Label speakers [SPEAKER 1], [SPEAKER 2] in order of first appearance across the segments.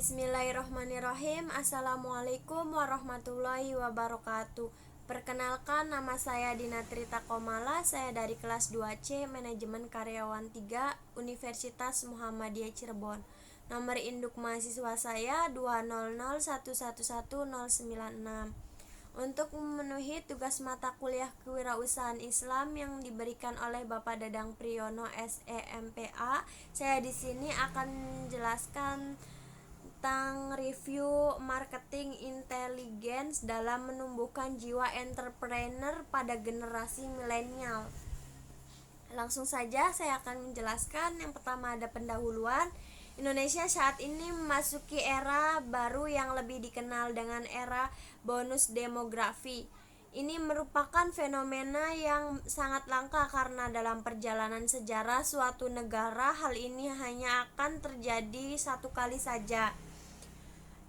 [SPEAKER 1] Bismillahirrahmanirrahim. Assalamualaikum warahmatullahi wabarakatuh. Perkenalkan, nama saya Dina Trita Komala. Saya dari kelas 2C Manajemen Karyawan 3 Universitas Muhammadiyah Cirebon. Nomor induk mahasiswa saya 200111096. Untuk memenuhi tugas mata kuliah Kewirausahaan Islam yang diberikan oleh Bapak Dadang Priyono SEMPA, saya di sini akan menjelaskan tentang review marketing intelligence dalam menumbuhkan jiwa entrepreneur pada generasi milenial. Langsung saja saya akan menjelaskan. Yang pertama ada pendahuluan. Indonesia saat ini memasuki era baru yang lebih dikenal dengan era bonus demografi. Ini merupakan fenomena yang sangat langka karena dalam perjalanan sejarah suatu negara hal ini hanya akan terjadi satu kali saja.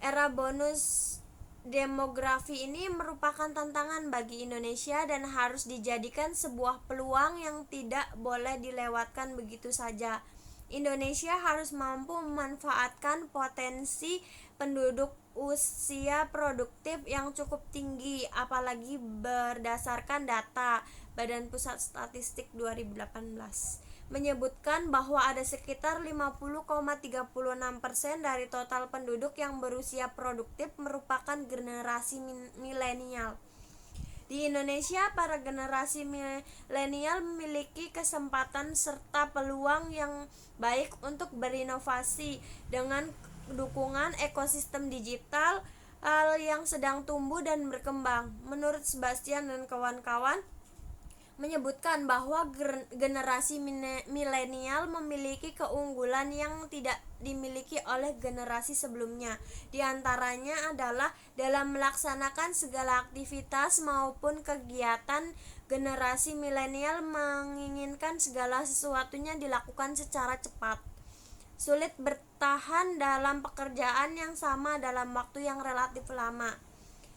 [SPEAKER 1] Era bonus demografi ini merupakan tantangan bagi Indonesia dan harus dijadikan sebuah peluang yang tidak boleh dilewatkan begitu saja. Indonesia harus mampu memanfaatkan potensi penduduk usia produktif yang cukup tinggi, apalagi berdasarkan data Badan Pusat Statistik 2018 menyebutkan bahwa ada sekitar 50,36% dari total penduduk yang berusia produktif merupakan generasi milenial. Di Indonesia, para generasi milenial memiliki kesempatan serta peluang yang baik untuk berinovasi dengan dukungan ekosistem digital yang sedang tumbuh dan berkembang. Menurut Sebastian dan kawan-kawan, menyebutkan bahwa generasi milenial memiliki keunggulan yang tidak dimiliki oleh generasi sebelumnya. Di antaranya adalah dalam melaksanakan segala aktivitas maupun kegiatan. Generasi milenial menginginkan segala sesuatunya dilakukan secara cepat. Sulit bertahan dalam pekerjaan yang sama dalam waktu yang relatif lama.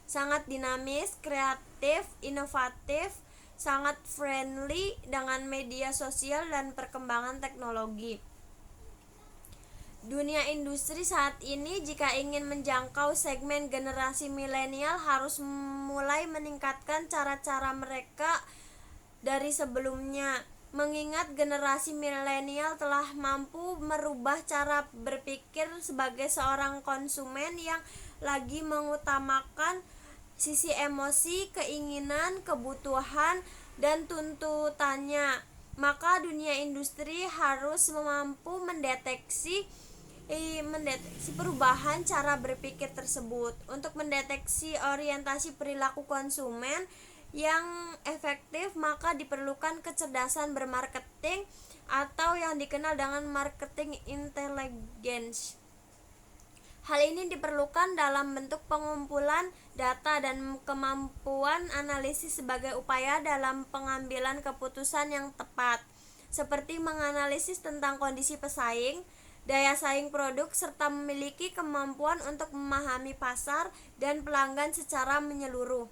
[SPEAKER 1] Sangat dinamis, kreatif, inovatif, sangat friendly dengan media sosial dan perkembangan teknologi. Dunia industri saat ini jika ingin menjangkau segmen generasi milenial harus mulai meningkatkan cara-cara mereka dari sebelumnya. Mengingat generasi milenial telah mampu merubah cara berpikir sebagai seorang konsumen yang lagi mengutamakan sisi emosi, keinginan, kebutuhan, dan tuntutannya. Maka dunia industri harus mampu mendeteksi perubahan cara berpikir tersebut. Untuk mendeteksi orientasi perilaku konsumen yang efektif, maka diperlukan kecerdasan bermarketing atau yang dikenal dengan marketing intelligence. Hal ini diperlukan dalam bentuk pengumpulan data dan kemampuan analisis sebagai upaya dalam pengambilan keputusan yang tepat, seperti menganalisis tentang kondisi pesaing, daya saing produk, serta memiliki kemampuan untuk memahami pasar dan pelanggan secara menyeluruh.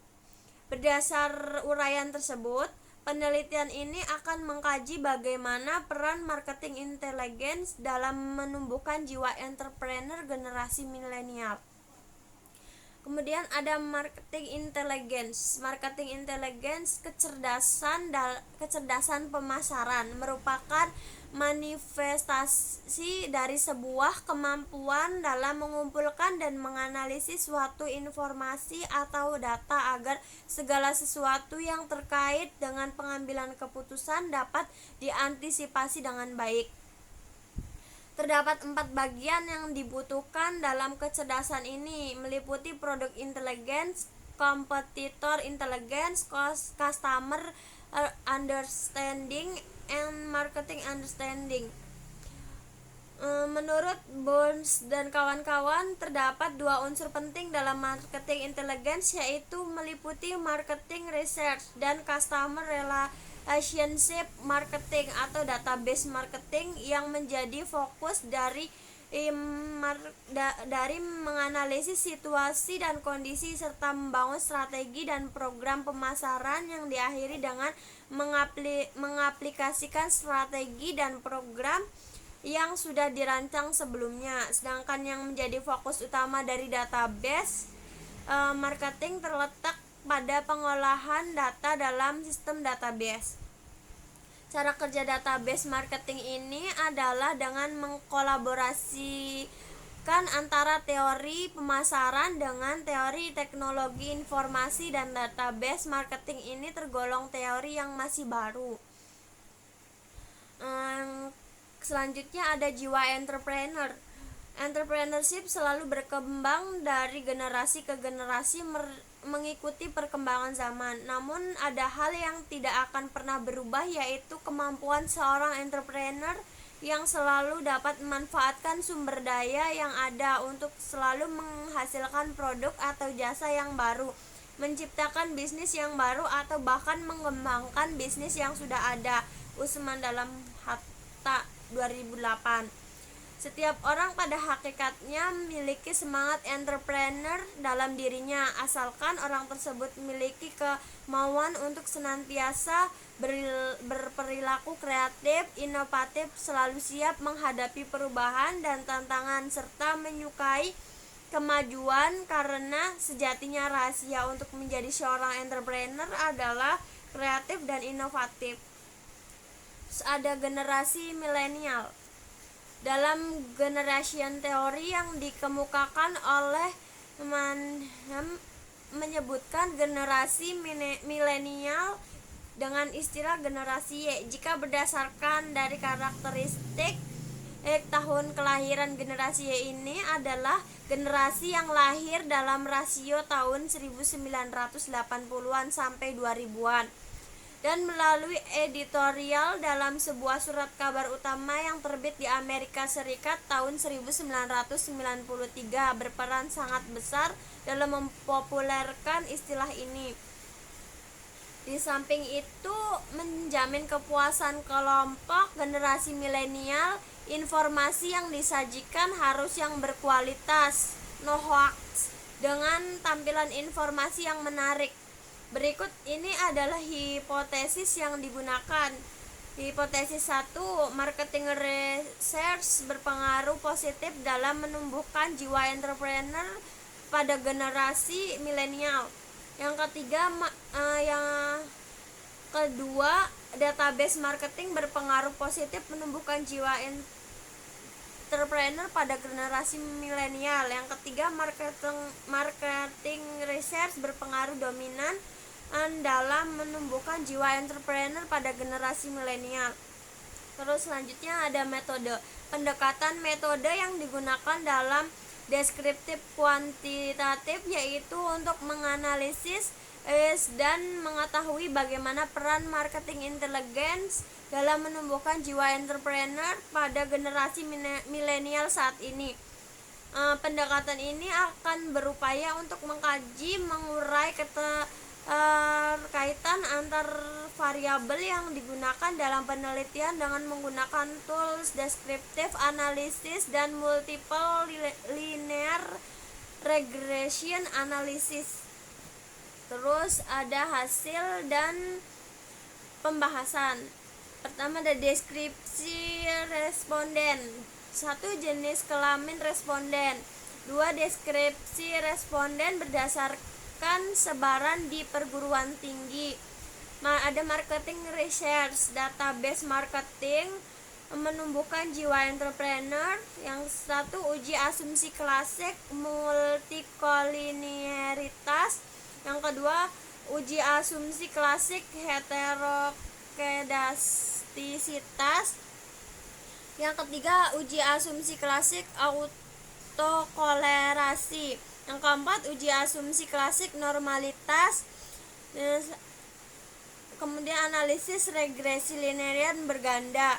[SPEAKER 1] Berdasar uraian tersebut, penelitian ini akan mengkaji bagaimana peran marketing intelligence dalam menumbuhkan jiwa entrepreneur generasi milenial. Kemudian ada marketing intelligence. Marketing intelligence kecerdasan pemasaran merupakan manifestasi dari sebuah kemampuan dalam mengumpulkan dan menganalisis suatu informasi atau data agar segala sesuatu yang terkait dengan pengambilan keputusan dapat diantisipasi dengan baik. Terdapat 4 bagian yang dibutuhkan dalam kecerdasan ini, meliputi product intelligence, competitor intelligence, customer understanding, and marketing understanding. Menurut Burns dan kawan-kawan, terdapat 2 unsur penting dalam marketing intelligence, yaitu meliputi marketing research dan customer relationship marketing atau database marketing yang menjadi fokus dari menganalisis situasi dan kondisi serta membangun strategi dan program pemasaran yang diakhiri dengan mengaplikasikan strategi dan program yang sudah dirancang sebelumnya. Sedangkan yang menjadi fokus utama dari database marketing terletak pada pengolahan data dalam sistem database. Cara kerja database marketing ini adalah dengan mengkolaborasikan antara teori pemasaran dengan teori teknologi informasi, dan database marketing ini tergolong teori yang masih baru. Selanjutnya ada jiwa entrepreneur. Entrepreneurship selalu berkembang dari generasi ke generasi mengikuti perkembangan zaman. Namun ada hal yang tidak akan pernah berubah, yaitu kemampuan seorang entrepreneur yang selalu dapat memanfaatkan sumber daya yang ada untuk selalu menghasilkan produk atau jasa yang baru, menciptakan bisnis yang baru, atau bahkan mengembangkan bisnis yang sudah ada. Usman dalam Hatta 2008. Setiap orang pada hakikatnya memiliki semangat entrepreneur dalam dirinya, asalkan orang tersebut memiliki kemauan untuk senantiasa berperilaku kreatif, inovatif, selalu siap menghadapi perubahan dan tantangan, serta menyukai kemajuan, karena sejatinya rahasia untuk menjadi seorang entrepreneur adalah kreatif dan inovatif. Terus ada generasi milenial. Dalam generation teori yang dikemukakan oleh Mannheim menyebutkan generasi milenial dengan istilah generasi Y jika berdasarkan dari karakteristik tahun kelahiran. Generasi Y ini adalah generasi yang lahir dalam rasio tahun 1980-an sampai 2000-an. Dan melalui editorial dalam sebuah surat kabar utama yang terbit di Amerika Serikat tahun 1993 berperan sangat besar dalam mempopulerkan istilah ini. Di samping itu, menjamin kepuasan kelompok generasi milenial, informasi yang disajikan harus yang berkualitas, no hoax, dengan tampilan informasi yang menarik. Berikut ini adalah hipotesis yang digunakan. Hipotesis 1, marketing research berpengaruh positif dalam menumbuhkan jiwa entrepreneur pada generasi milenial. Yang kedua, database marketing berpengaruh positif menumbuhkan jiwa entrepreneur pada generasi milenial. Yang ketiga, marketing research berpengaruh dominan dalam menumbuhkan jiwa entrepreneur pada generasi milenial. Terus selanjutnya ada metode. Pendekatan metode yang digunakan dalam deskriptif kuantitatif yaitu untuk menganalisis dan mengetahui bagaimana peran marketing intelligence dalam menumbuhkan jiwa entrepreneur pada generasi milenial saat ini. Pendekatan ini akan berupaya untuk mengkaji, mengurai keterkaitan antar variabel yang digunakan dalam penelitian dengan menggunakan tools descriptive analysis dan multiple linear regression analysis. Terus ada hasil dan pembahasan. Pertama ada deskripsi responden. 1, jenis kelamin responden. 2, deskripsi responden berdasarkan sebaran di perguruan tinggi. Ada marketing research. Database marketing menumbuhkan jiwa entrepreneur. Yang 1, uji asumsi klasik multikolinearitas. Yang kedua, uji asumsi klasik heterokedastisitas. Yang ketiga, uji asumsi klasik autokolerasi. Yang keempat, uji asumsi klasik normalitas. Kemudian analisis regresi linear berganda,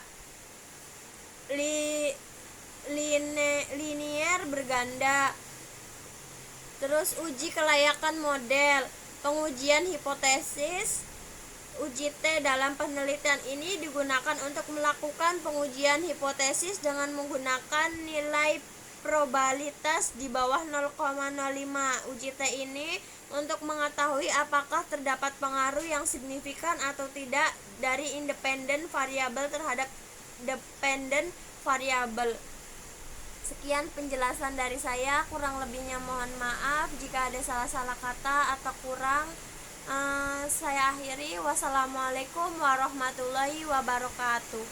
[SPEAKER 1] linear berganda. Terus uji kelayakan model, pengujian hipotesis. Uji T dalam penelitian ini digunakan untuk melakukan pengujian hipotesis dengan menggunakan nilai probabilitas di bawah 0,05. Uji T ini untuk mengetahui apakah terdapat pengaruh yang signifikan atau tidak dari independen variabel terhadap dependent variabel. Sekian penjelasan dari saya, kurang lebihnya mohon maaf jika ada salah-salah kata atau kurang. Saya akhiri. Wassalamualaikum warahmatullahi wabarakatuh.